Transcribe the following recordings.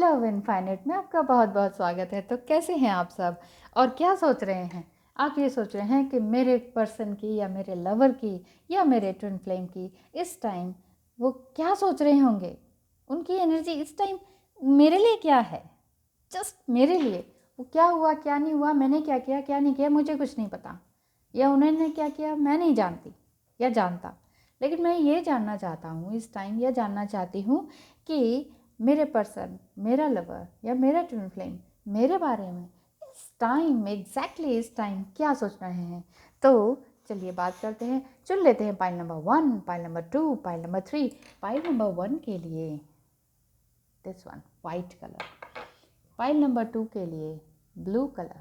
Love infinite में आपका बहुत बहुत स्वागत है। तो कैसे हैं आप सब और क्या सोच रहे हैं? आप ये सोच रहे हैं कि मेरे पर्सन की या मेरे लवर की या मेरे ट्विन फ्लेम की इस टाइम वो क्या सोच रहे होंगे, उनकी एनर्जी इस टाइम मेरे लिए क्या है, जस्ट मेरे लिए। वो क्या हुआ क्या नहीं हुआ, मैंने क्या किया क्या नहीं किया, मुझे कुछ नहीं पता, या उन्होंने क्या किया मैं नहीं जानती या जानता। लेकिन मैं ये जानना चाहता हूँ इस टाइम, यह जानना चाहती हूँ कि मेरे पर्सन, मेरा लवर या मेरा ट्विन फ्लेम मेरे बारे में इस टाइम, एग्जैक्टली इस टाइम क्या सोच रहे हैं। तो चलिए बात करते हैं, चुन लेते हैं pile number 1, pile number 2, pile number 3। Pile number 1 के लिए this one white colour, pile number 2 के लिए ब्लू कलर,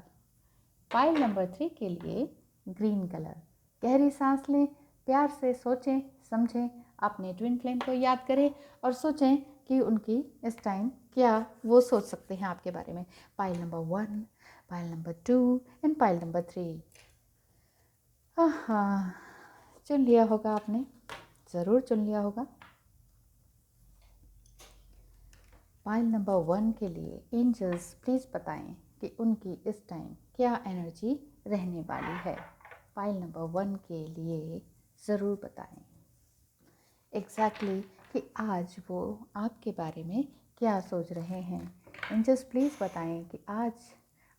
पाइल नंबर 3 के लिए ग्रीन कलर। गहरी सांस लें, प्यार से सोचें समझें, अपने ट्विन फ्लेम को याद करें और सोचें कि उनकी इस टाइम क्या वो सोच सकते हैं आपके बारे में। Pile number 1, pile number 2 and pile number 3। हाँ, चुन लिया होगा आपने, ज़रूर चुन लिया होगा। पाइल नंबर 1 के लिए एंजल्स प्लीज़ बताएं कि उनकी इस टाइम क्या एनर्जी रहने वाली है। पाइल नंबर 1 के लिए ज़रूर बताएं एग्जैक्टली कि आज वो आपके बारे में क्या सोच रहे हैं। एंजल्स प्लीज़ बताएं कि आज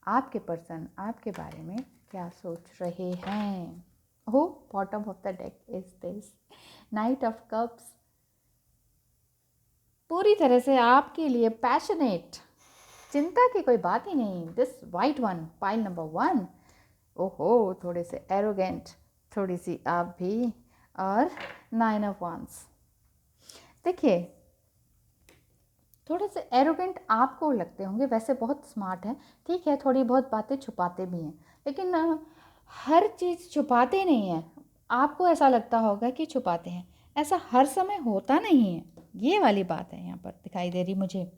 आपके पर्सन आपके बारे में क्या सोच रहे हैं। हो bottom of the deck is this night of cups, पूरी तरह से आपके लिए पैशनेट, चिंता की कोई बात ही नहीं। This white one, pile number 1, ओहो थोड़े से एरोगेंट, थोड़ी सी आप भी, और 9 ऑफ वांस। देखिए थोड़े से एरोगेंट आपको लगते होंगे, वैसे बहुत स्मार्ट है, ठीक है, थोड़ी बहुत बातें छुपाते भी हैं, लेकिन हर चीज़ छुपाते नहीं हैं। आपको ऐसा लगता होगा कि छुपाते हैं, ऐसा हर समय होता नहीं है। ये वाली बात है यहाँ पर दिखाई दे रही मुझे।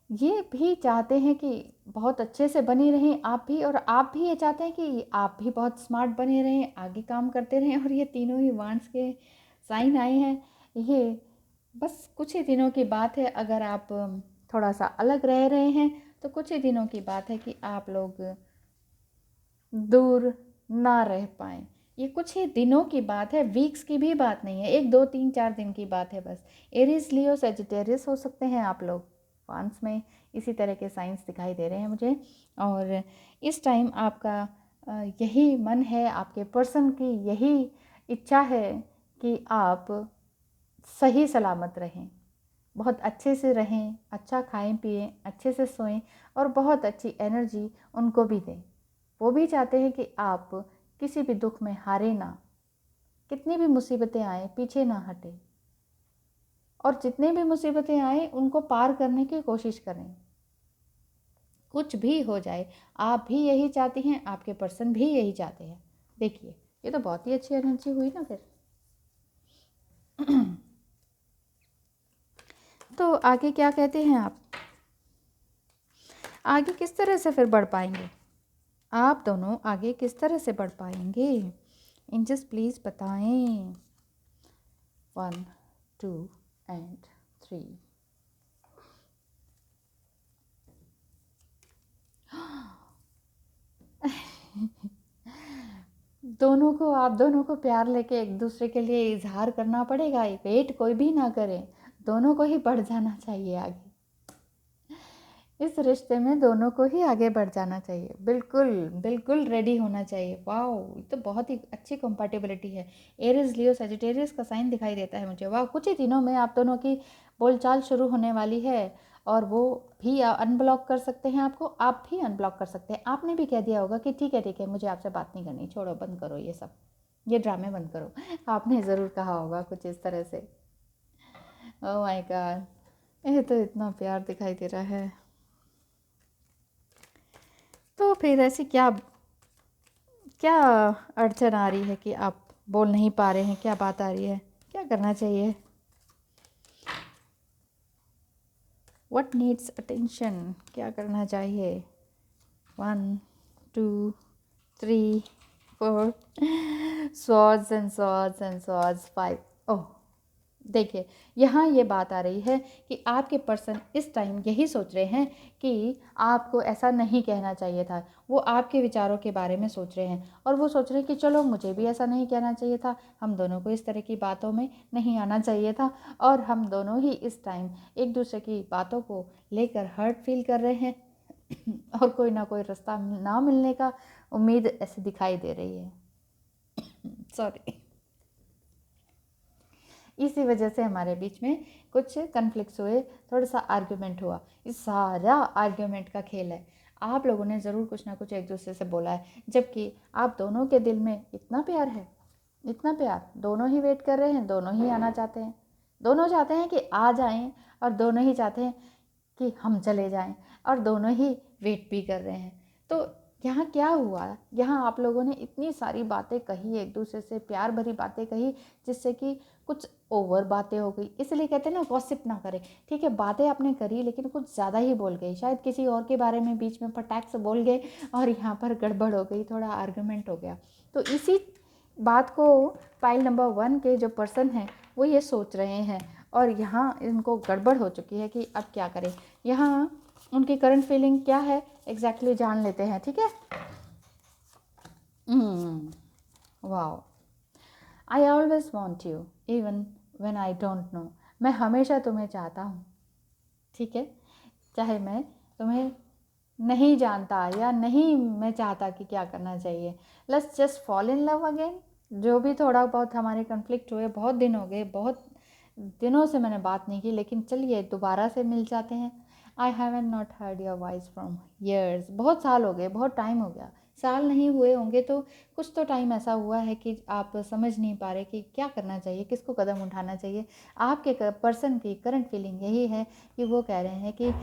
ये भी चाहते हैं कि बहुत अच्छे से बने रहें आप भी, और आप भी ये चाहते हैं कि आप भी बहुत स्मार्ट बने रहें, आगे काम करते रहें। और ये तीनों ही वांड्स के साइन आए हैं। ये बस कुछ ही दिनों की बात है, अगर आप थोड़ा सा अलग रह रहे हैं तो कुछ ही दिनों की बात है कि आप लोग दूर ना रह पाएँ। ये कुछ ही दिनों की बात है, वीक्स की भी बात नहीं है, 1 2 3 4 दिन की बात है बस। एरीज, लियो, सजिटेरियस हो सकते हैं आप लोग। वांस में इसी तरह के साइंस दिखाई दे रहे हैं मुझे। और इस टाइम आपका यही मन है, आपके पर्सन की यही इच्छा है कि आप सही सलामत रहें, बहुत अच्छे से रहें, अच्छा खाएं पिएं, अच्छे से सोएं और बहुत अच्छी एनर्जी उनको भी दें। वो भी चाहते हैं कि आप किसी भी दुख में हारे ना, कितनी भी मुसीबतें आए पीछे ना हटे, और जितनी भी मुसीबतें आए उनको पार करने की कोशिश करें। कुछ भी हो जाए आप भी यही चाहती हैं, आपके पर्सन भी यही चाहते हैं। देखिए ये तो बहुत ही अच्छी एनर्जी हुई ना फिर। तो आगे क्या कहते हैं आप, आगे किस तरह से फिर बढ़ पाएंगे आप दोनों, आगे किस तरह से बढ़ पाएंगे? एंजल्स प्लीज़ बताएं। 1 2 एंड 3। दोनों को, आप दोनों को प्यार लेके एक दूसरे के लिए इजहार करना पड़ेगा। वेट कोई भी ना करे, दोनों को ही बढ़ जाना चाहिए आगे। इस रिश्ते में दोनों को ही आगे बढ़ जाना चाहिए, बिल्कुल बिल्कुल रेडी होना चाहिए। वाओ, ये तो बहुत ही अच्छी कंपैटिबिलिटी है। एरीज, लियो, सजिटेरियस का साइन दिखाई देता है मुझे। वाह, कुछ ही दिनों में आप दोनों की बोलचाल शुरू होने वाली है, और वो भी अनब्लॉक कर सकते हैं आपको, आप भी अनब्लॉक कर सकते हैं। आपने भी कह दिया होगा कि ठीक है मुझे आपसे बात नहीं करनी, छोड़ो, बंद करो ये सब, ये ड्रामे बंद करो। आपने ज़रूर कहा होगा कुछ इस तरह से। ओह माय गॉड, ये तो इतना प्यार दिखाई दे रहा है। तो फिर ऐसी क्या क्या अड़चन आ रही है कि आप बोल नहीं पा रहे हैं, क्या बात आ रही है, क्या करना चाहिए? व्हाट नीड्स अटेंशन, क्या करना चाहिए? 1 2 3 4 swords and swords and swords 5। ओह, देखिए, यहाँ ये बात आ रही है कि आपके पर्सन इस टाइम यही सोच रहे हैं कि आपको ऐसा नहीं कहना चाहिए था। वो आपके विचारों के बारे में सोच रहे हैं और वो सोच रहे हैं कि चलो मुझे भी ऐसा नहीं कहना चाहिए था, हम दोनों को इस तरह की बातों में नहीं आना चाहिए था, और हम दोनों ही इस टाइम एक दूसरे की बातों को लेकर हर्ट फील कर रहे हैं और कोई ना कोई रास्ता ना मिलने का उम्मीद ऐसे दिखाई दे रही है। सॉरी। इसी वजह से हमारे बीच में कुछ कन्फ्लिक्ट्स हुए, थोड़ा सा आर्ग्यूमेंट हुआ। इस सारा आर्ग्यूमेंट का खेल है। आप लोगों ने ज़रूर कुछ ना कुछ एक दूसरे से बोला है, जबकि आप दोनों के दिल में इतना प्यार है, इतना प्यार। दोनों ही वेट कर रहे हैं, दोनों ही आना चाहते हैं, दोनों चाहते हैं कि आ जाएं, और दोनों ही चाहते हैं कि हम चले जाएं, और दोनों ही वेट भी कर रहे हैं। तो यहाँ क्या हुआ, यहाँ आप लोगों ने इतनी सारी बातें कही, एक दूसरे से प्यार भरी बातें कही, जिससे कि कुछ ओवर बातें हो गई। इसलिए कहते हैं ना, गॉसिप ना करें। ठीक है, बातें आपने करी लेकिन कुछ ज़्यादा ही बोल गई, शायद किसी और के बारे में बीच में फटाक से बोल गए और यहाँ पर गड़बड़ हो गई, थोड़ा आर्गुमेंट हो गया। तो इसी बात को पाइल नंबर 1 के जो पर्सन हैं वो ये सोच रहे हैं, और यहाँ इनको गड़बड़ हो चुकी है कि अब क्या करें। यहाँ उनकी करंट फीलिंग क्या है एग्जैक्टली जान लेते हैं। ठीक है। Wow, I always want you even when I don't know. मैं हमेशा तुम्हें चाहता हूँ। ठीक है, चाहे मैं तुम्हें नहीं जानता या नहीं मैं चाहता कि क्या करना चाहिए। Let's just fall in love again. जो भी थोड़ा बहुत हमारे कन्फ्लिक्ट हुए, बहुत दिन हो गए, बहुत दिनों से मैंने बात नहीं की, लेकिन चलिए दोबारा से मिल जाते हैं। I haven't not heard your voice from years. बहुत साल हो गए, बहुत टाइम हो गया। साल नहीं हुए होंगे तो कुछ तो टाइम ऐसा हुआ है कि आप समझ नहीं पा रहे कि क्या करना चाहिए, किसको कदम उठाना चाहिए। आपके पर्सन की करंट फीलिंग यही है कि वो कह रहे हैं कि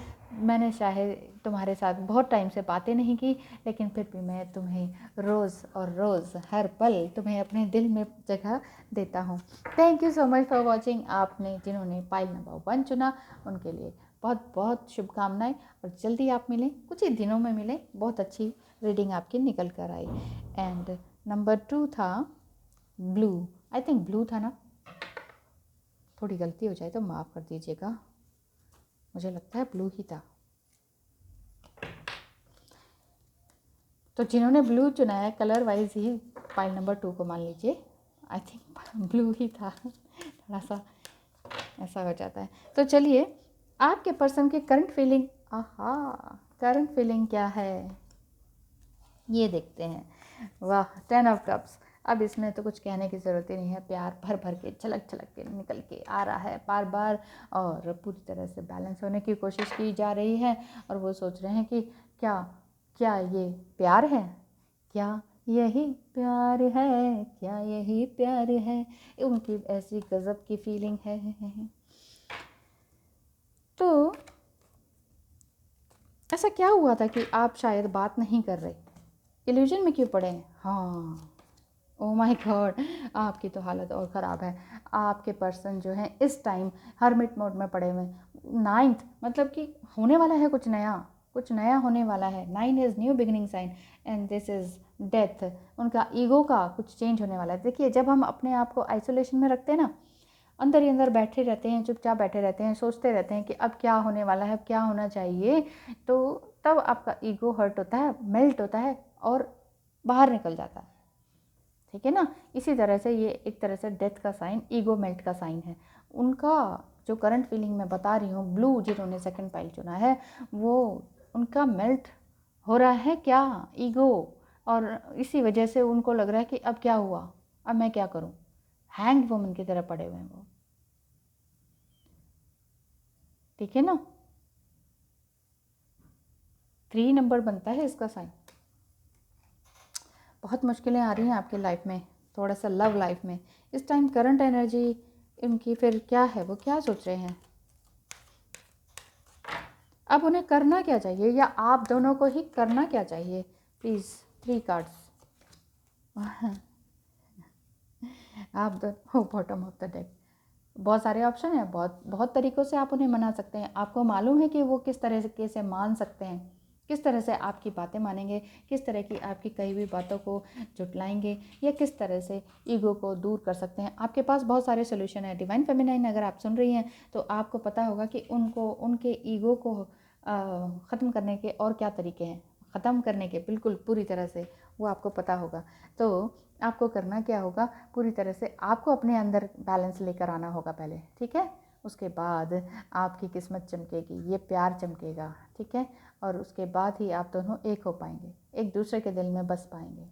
मैंने शायद तुम्हारे साथ बहुत टाइम से बातें नहीं की, लेकिन फिर भी मैं तुम्हें रोज़ और रोज़ हर पल तुम्हें अपने दिल में जगह देता हूँ। Thank you so much for watching. आपने जिन्होंने पाइल नंबर 1 चुना उनके लिए बहुत बहुत शुभकामनाएं, और जल्दी आप मिलें, कुछ ही दिनों में मिलें। बहुत अच्छी रीडिंग आपकी निकल कर आई। एंड नंबर 2 था ब्लू। आई थिंक ब्लू था ना, थोड़ी गलती हो जाए तो माफ़ कर दीजिएगा, मुझे लगता है ब्लू ही था। तो जिन्होंने ब्लू चुना है, कलर वाइज ही पाइल नंबर 2 को मान लीजिए। आई थिंक ब्लू ही था, थोड़ा सा ऐसा हो जाता है। तो चलिए, आपके पर्सन की करंट फीलिंग, करंट फीलिंग क्या है ये देखते हैं। वाह, 10 ऑफ कप्स। अब इसमें तो कुछ कहने की ज़रूरत ही नहीं है। प्यार भर भर के, छलक छलक के निकल के आ रहा है बार बार, और पूरी तरह से बैलेंस होने की कोशिश की जा रही है। और वो सोच रहे हैं कि क्या क्या ये प्यार है, क्या यही प्यार है, क्या यही प्यार है। उनकी ऐसी गज़ब की फीलिंग है। तो ऐसा क्या हुआ था कि आप शायद बात नहीं कर रहे, इल्यूजन में क्यों पड़े हैं? हाँ, ओ माय गॉड, आपकी तो हालत और ख़राब है। आपके पर्सन जो है इस टाइम हर्मिट मोड में पड़े हुए हैं। 9th मतलब कि होने वाला है कुछ नया, कुछ नया होने वाला है। 9 is new beginning sign, and this is death. उनका ईगो का कुछ चेंज होने वाला है। देखिए, जब हम अपने आप को आइसोलेशन में रखते हैं ना, अंदर ही अंदर बैठे रहते हैं, चुपचाप बैठे रहते हैं, सोचते रहते हैं कि अब क्या होने वाला है, अब क्या होना चाहिए, तो तब आपका ईगो हर्ट होता है, मेल्ट होता है और बाहर निकल जाता है। ठीक है ना। इसी तरह से ये एक तरह से डेथ का साइन, ईगो मेल्ट का साइन है। उनका जो करंट फीलिंग मैं बता रही हूँ, ब्लू जिन्होंने सेकंड पाइल चुना है, वो उनका मेल्ट हो रहा है क्या, ईगो। और इसी वजह से उनको लग रहा है कि अब क्या हुआ, अब मैं क्या करूँ। हैंग्ड वुमन की तरह पड़े हुए हैं वो। ठीक है ना। 3 नंबर बनता है इसका साइन। बहुत मुश्किलें आ रही हैं आपकी लाइफ में, थोड़ा सा लव लाइफ में इस टाइम। करंट एनर्जी इनकी फिर क्या है, वो क्या सोच रहे हैं, अब उन्हें करना क्या चाहिए, या आप दोनों को ही करना क्या चाहिए। Please 3 cards. आप दोनों बॉटम ऑफ द डेक। बहुत सारे ऑप्शन हैं, बहुत बहुत तरीक़ों से आप उन्हें मना सकते हैं। आपको मालूम है कि वो किस तरीके से मान सकते हैं, किस तरह से आपकी बातें मानेंगे, किस तरह की आपकी कही हुई बातों को झुटलाएंगे, या किस तरह से ईगो को दूर कर सकते हैं। आपके पास बहुत सारे सोल्यूशन है। डिवाइन फेमिनाइन अगर आप सुन रही हैं तो आपको पता होगा कि उनको उनके ईगो को ख़त्म करने के और क्या तरीके हैं, ख़त्म करने के बिल्कुल पूरी तरह से, वो आपको पता होगा। तो आपको करना क्या होगा, पूरी तरह से आपको अपने अंदर बैलेंस लेकर आना होगा पहले, ठीक है। उसके बाद आपकी किस्मत चमकेगी, ये प्यार चमकेगा, ठीक है। और उसके बाद ही आप दोनों एक हो पाएंगे, एक दूसरे के दिल में बस पाएंगे।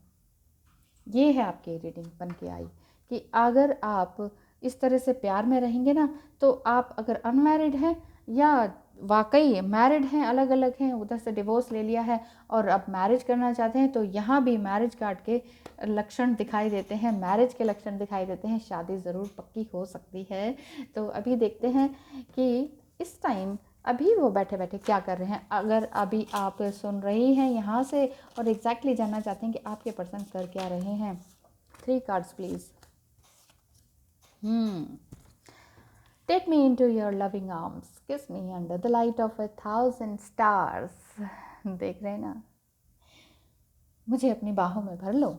ये है आपकी रीडिंग बन के आई कि अगर आप इस तरह से प्यार में रहेंगे ना, तो आप अगर अनमैरिड हैं या वाकई मैरिड हैं, अलग अलग हैं, उधर से डिवोर्स ले लिया है और अब मैरिज करना चाहते हैं, तो यहाँ भी मैरिज कार्ड के लक्षण दिखाई देते हैं, मैरिज के लक्षण दिखाई देते हैं। शादी ज़रूर पक्की हो सकती है। तो अभी देखते हैं कि इस टाइम अभी वो बैठे बैठे क्या कर रहे हैं। अगर अभी आप सुन रही हैं यहाँ से और एग्जैक्टली जानना चाहते हैं कि आपके पर्सन कर क्या रहे हैं, 3 cards please. Take me into your loving arms, kiss me under the light of 1,000 stars. देख रहे हैं ना, मुझे अपनी बाहों में भर लो,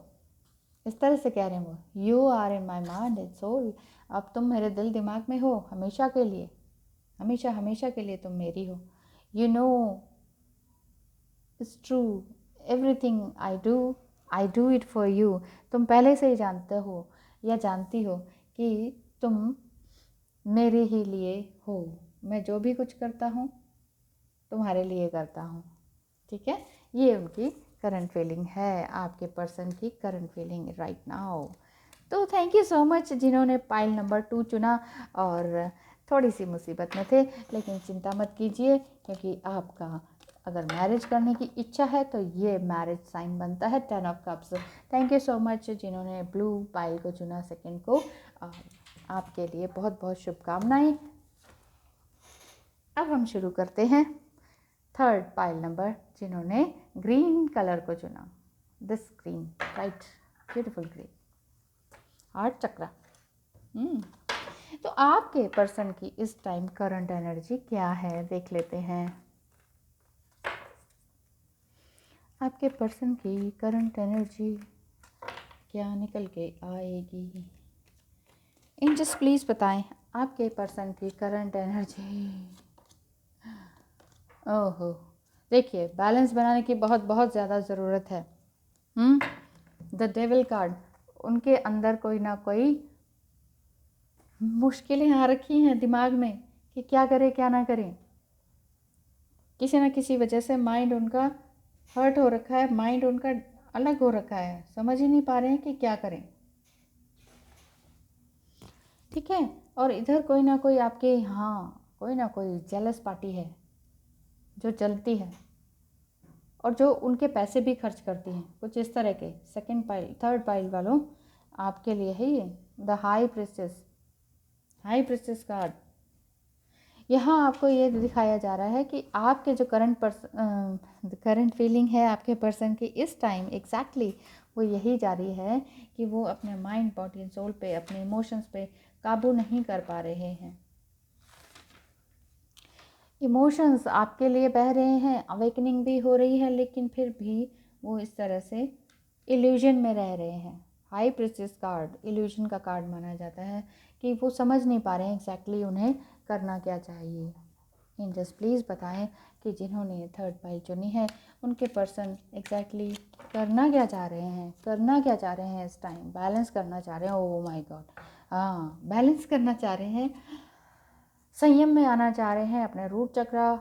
इस तरह से कह रहे हैं वो। You are in my mind and soul, अब तुम मेरे दिल दिमाग में हो हमेशा के लिए, हमेशा हमेशा के लिए तुम मेरी हो। You know it's true, everything I do it for you. तुम पहले से ही जानते हो या जानती हो कि तुम मेरे ही लिए हो। मैं जो भी कुछ करता हूँ तुम्हारे लिए करता हूँ, ठीक है। ये उनकी करंट फीलिंग है, आपके पर्सन की करंट फीलिंग राइट नाउ। तो थैंक यू सो मच जिन्होंने पाइल नंबर 2 चुना और थोड़ी सी मुसीबत में थे, लेकिन चिंता मत कीजिए, क्योंकि आपका अगर मैरिज करने की इच्छा है तो ये मैरिज साइन बनता है, 10 of cups. Thank you so much जिन्होंने ब्लू पाइल को चुना, सेकंड को, और आपके लिए बहुत बहुत शुभकामनाएं। अब हम शुरू करते हैं थर्ड पाइल नंबर जिन्होंने ग्रीन कलर को चुना, this green, right, beautiful green, heart chakra. तो आपके पर्सन की इस टाइम करंट एनर्जी क्या है, देख लेते हैं। आपके पर्सन की करंट एनर्जी क्या निकल के आएगी, एंजल्स प्लीज़ बताएं आपके पर्सन की करंट एनर्जी। ओहो, देखिए बैलेंस बनाने की बहुत बहुत ज़्यादा ज़रूरत है। द डेविल कार्ड, उनके अंदर कोई ना कोई मुश्किलें आ रखी हैं दिमाग में कि क्या करें क्या ना करें। किसी ना किसी वजह से माइंड उनका हर्ट हो रखा है, माइंड उनका अलग हो रखा है, समझ ही नहीं पा रहे हैं कि क्या करें, ठीक है। और इधर कोई ना कोई आपके यहाँ कोई ना कोई जेलस पार्टी है जो जलती है और जो उनके पैसे भी खर्च करती हैं, कुछ इस तरह के। सेकंड पाइल, थर्ड पाइल वालों, आपके लिए है ये the high princess, high princess card. यहाँ आपको ये दिखाया जा रहा है कि आपके जो करंट फीलिंग है आपके पर्सन की इस टाइम एग्जैक्टली वो यही जा रही है कि वो अपने माइंड, बॉडी एंड सोल पे, अपने इमोशंस पे काबू नहीं कर पा रहे हैं। इमोशंस आपके लिए बह रहे हैं, अवेकनिंग भी हो रही है, लेकिन फिर भी वो इस तरह से इल्यूजन में रह रहे हैं। हाई प्रिंसेस कार्ड इल्यूजन का कार्ड माना जाता है कि वो समझ नहीं पा रहे हैं एग्जैक्टली उन्हें करना क्या चाहिए। एंजल्स प्लीज़ बताएं कि जिन्होंने थर्ड पाइल चुनी है उनके पर्सन एग्जैक्टली करना क्या चाह रहे हैं, करना क्या चाह रहे हैं इस टाइम। बैलेंस करना चाह रहे हैं, ओह माय गॉड, हाँ बैलेंस करना चाह रहे हैं, संयम में आना चाह रहे हैं, अपने रूट चक्रा,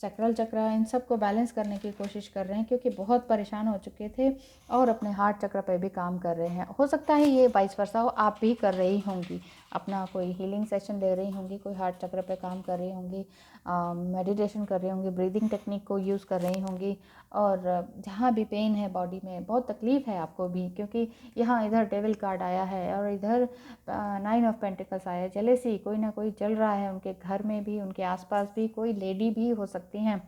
सैक्रल चक्रा, इन सब को बैलेंस करने की कोशिश कर रहे हैं, क्योंकि बहुत परेशान हो चुके थे और अपने हार्ट चक्र पे भी काम कर रहे हैं। हो सकता है ये वाइस वर्सा हो, आप भी कर रही होंगी, अपना कोई हीलिंग सेशन ले रही होंगी, कोई हार्ट चक्र पे काम कर रही होंगी, मेडिटेशन कर रही होंगी, ब्रीदिंग टेक्निक को यूज़ कर रही होंगी। और जहाँ भी पेन है बॉडी में, बहुत तकलीफ़ है आपको भी, क्योंकि यहाँ इधर डेविल कार्ड आया है और इधर 9 ऑफ पेंटिकल्स आया है। जेलेसी, कोई ना कोई चल रहा है उनके घर में भी, उनके आसपास भी, कोई लेडी भी हो सकती हैं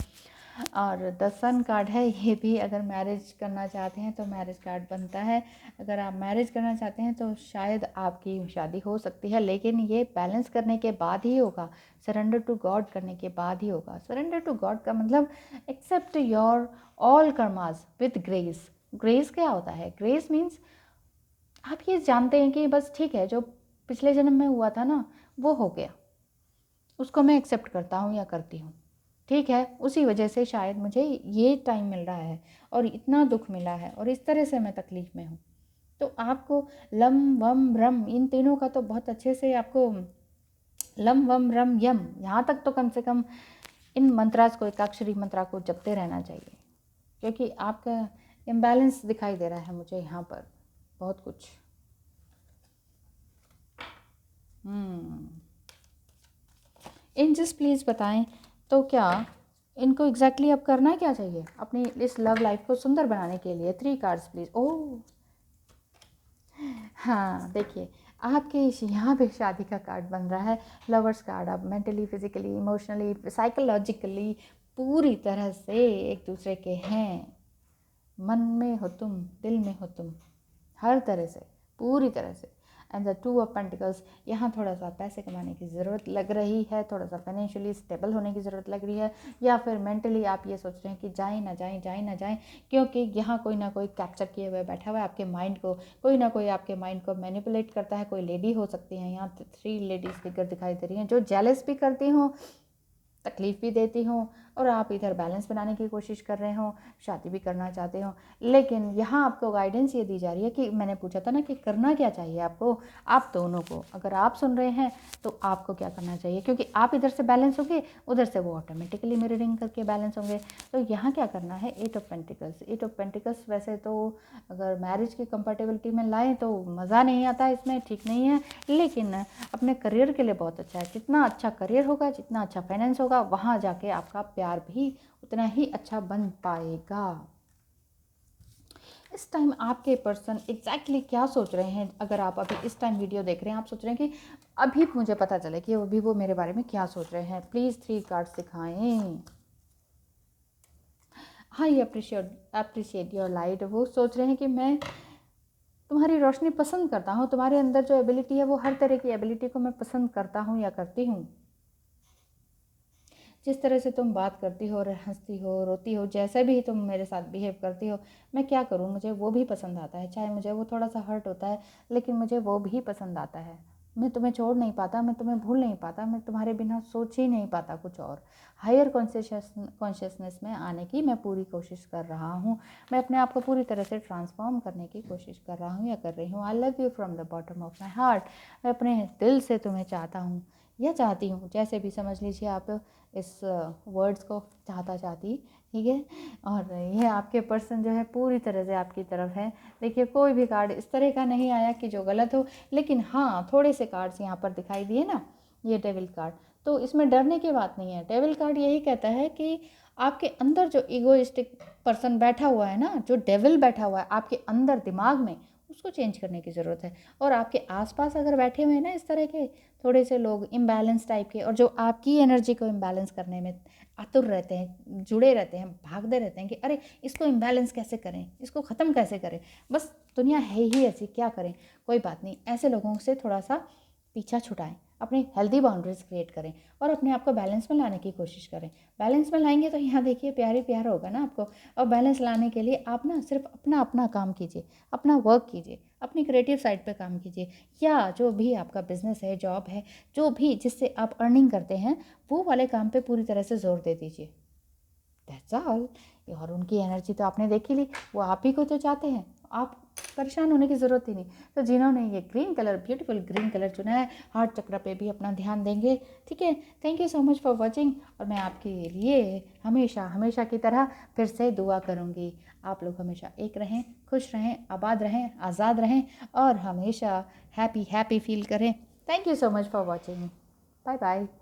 और द सन कार्ड है, ये भी अगर मैरिज करना चाहते हैं तो मैरिज कार्ड बनता है। अगर आप मैरिज करना चाहते हैं तो शायद आपकी शादी हो सकती है, लेकिन ये बैलेंस करने के बाद ही होगा, सरेंडर टू गॉड करने के बाद ही होगा। सरेंडर टू गॉड का मतलब accept your all karmas with grace. Grace क्या होता है? ग्रेस मीन्स आप ये जानते हैं कि बस ठीक है, जो पिछले जन्म में हुआ था ना वो हो गया, उसको मैं एक्सेप्ट करता हूँ या करती हूँ, ठीक है। उसी वजह से शायद मुझे ये टाइम मिल रहा है और इतना दुख मिला है और इस तरह से मैं तकलीफ़ में हूँ। तो आपको लम वम रम, इन तीनों का तो बहुत अच्छे से आपको लम वम रम यम, यहाँ तक तो कम से कम इन मंत्रास को, एकाक्षरी मंत्रा को जपते रहना चाहिए, क्योंकि आपका इम्बैलेंस दिखाई दे रहा है मुझे यहाँ पर बहुत कुछ। एंजल्स प्लीज़ बताएं तो क्या इनको एग्जैक्टली अब करना क्या चाहिए अपनी इस लव लाइफ को सुंदर बनाने के लिए? 3 कार्ड्स प्लीज़। ओह हाँ, देखिए आपके यहाँ पे शादी का कार्ड बन रहा है, लवर्स कार्ड। आप मेंटली, फिजिकली, इमोशनली, साइकोलॉजिकली पूरी तरह से एक दूसरे के हैं। मन में हो तुम, दिल में हो तुम, हर तरह से, पूरी तरह से। एंड द 2 ऑफ पेंटिकल्स, यहाँ थोड़ा सा पैसे कमाने की ज़रूरत लग रही है, थोड़ा सा फाइनेंशियली स्टेबल होने की ज़रूरत लग रही है, या फिर मेंटली आप ये सोच रहे हैं कि जाए ना जाए, जाए ना जाए, क्योंकि यहाँ कोई ना कोई कैप्चर किए हुए बैठा हुआ है आपके माइंड को, कोई ना कोई आपके माइंड को मैनिपुलेट करता है। कोई लेडी हो सकती है, यहाँ 3 लेडीज फिगर दिखाई दे रही हैं, जो जेलस भी करती हों, तकलीफ़ भी देती हूँ, और आप इधर बैलेंस बनाने की कोशिश कर रहे हो, शादी भी करना चाहते हो। लेकिन यहाँ आपको गाइडेंस ये दी जा रही है कि मैंने पूछा था ना कि करना क्या चाहिए आपको, आप दोनों को। अगर आप सुन रहे हैं तो आपको क्या करना चाहिए, क्योंकि आप इधर से बैलेंस होंगे, उधर से वो ऑटोमेटिकली मिररिंग करके बैलेंस होंगे। तो यहाँ क्या करना है? 8 ऑफ पेंटिकल्स। 8 ऑफ पेंटिकल्स वैसे तो अगर मैरिज की कंपैटिबिलिटी में लाएँ तो मज़ा नहीं आता इसमें, ठीक नहीं है, लेकिन अपने करियर के लिए बहुत अच्छा है। जितना अच्छा करियर होगा, जितना अच्छा फाइनेंस होगा, वहाँ जाके आपका प्यार भी उतना ही अच्छा बन पाएगा। इस टाइम आपके पर्सन एग्जैक्टली क्या सोच रहे हैं? अगर आप अभी इस टाइम वीडियो देख रहे हैं, आप सोच रहे हैं कि अभी मुझे पता चले कि अभी वो मेरे बारे में क्या सोच रहे हैं, प्लीज़ 3 कार्ड्स दिखाएं। हाँ, ये अप्रिशिएट योर लाइट। वो सोच रहे हैं कि मैं तुम्हारी रोशनी पसंद करता हूँ, तुम्हारे अंदर जो एबिलिटी है वो हर तरह की एबिलिटी को मैं पसंद करता हूँ या करती हूँ। जिस तरह से तुम बात करती हो, हंसती हो, रोती हो, जैसे भी तुम मेरे साथ बिहेव करती हो, मैं क्या करूँ, मुझे वो भी पसंद आता है। चाहे मुझे वो थोड़ा सा हर्ट होता है, लेकिन मुझे वो भी पसंद आता है। मैं तुम्हें छोड़ नहीं पाता, मैं तुम्हें भूल नहीं पाता, मैं तुम्हारे बिना सोच ही नहीं पाता कुछ और। हायर कॉन्शियसनेस में आने की मैं पूरी कोशिश कर रहा हूँ। मैं अपने आप को पूरी तरह से ट्रांसफॉर्म करने की कोशिश कर रहा हूँ या कर रही हूँ। I love you from the bottom of my heart. मैं अपने दिल से तुम्हें चाहता हूँ या चाहती हूँ, जैसे भी समझ लीजिए आप इस वर्ड्स को, चाहती, ठीक है। और ये आपके पर्सन जो है पूरी तरह से आपकी तरफ है। देखिए कोई भी कार्ड इस तरह का नहीं आया कि जो गलत हो, लेकिन हाँ थोड़े से कार्ड्स यहाँ पर दिखाई दिए ना, ये डेविल कार्ड, तो इसमें डरने की बात नहीं है। डेविल कार्ड यही कहता है कि आपके अंदर जो ईगोइस्टिक पर्सन बैठा हुआ है ना, जो डेविल बैठा हुआ है आपके अंदर दिमाग में, उसको चेंज करने की ज़रूरत है। और आपके आसपास अगर बैठे हुए हैं ना इस तरह के थोड़े से लोग इम्बैलेंस टाइप के, और जो आपकी एनर्जी को इम्बैलेंस करने में आतुर रहते हैं, जुड़े रहते हैं, भागते रहते हैं कि अरे इसको इम्बैलेंस कैसे करें, इसको ख़त्म कैसे करें, बस दुनिया है ही ऐसी, क्या करें। कोई बात नहीं, ऐसे लोगों से थोड़ा सा पीछा छुटाएं, अपनी हेल्दी बाउंड्रीज क्रिएट करें और अपने आप को बैलेंस में लाने की कोशिश करें। बैलेंस में लाएंगे तो यहाँ देखिए प्यार ही प्यार होगा ना आपको। और बैलेंस लाने के लिए आप ना सिर्फ अपना अपना काम कीजिए, अपना वर्क कीजिए, अपनी क्रिएटिव साइड पे काम कीजिए, या जो भी आपका बिजनेस है, जॉब है, जो भी जिससे आप अर्निंग करते हैं, वो वाले काम पे पूरी तरह से जोर दे दीजिए। That's all. और उनकी एनर्जी तो आपने देख ही ली, वो आप ही को तो चाहते हैं, आप परेशान होने की ज़रूरत ही नहीं। तो जिन्होंने ये green colour, beautiful green colour चुना है, हार्ट चक्र पे भी अपना ध्यान देंगे, ठीक है। Thank you so much for watching. और मैं आपके लिए हमेशा हमेशा की तरह फिर से दुआ करूँगी। आप लोग हमेशा एक रहें, खुश रहें, आबाद रहें, आज़ाद रहें और हमेशा हैप्पी हैप्पी फील करें। Thank you so much for watching. Bye bye.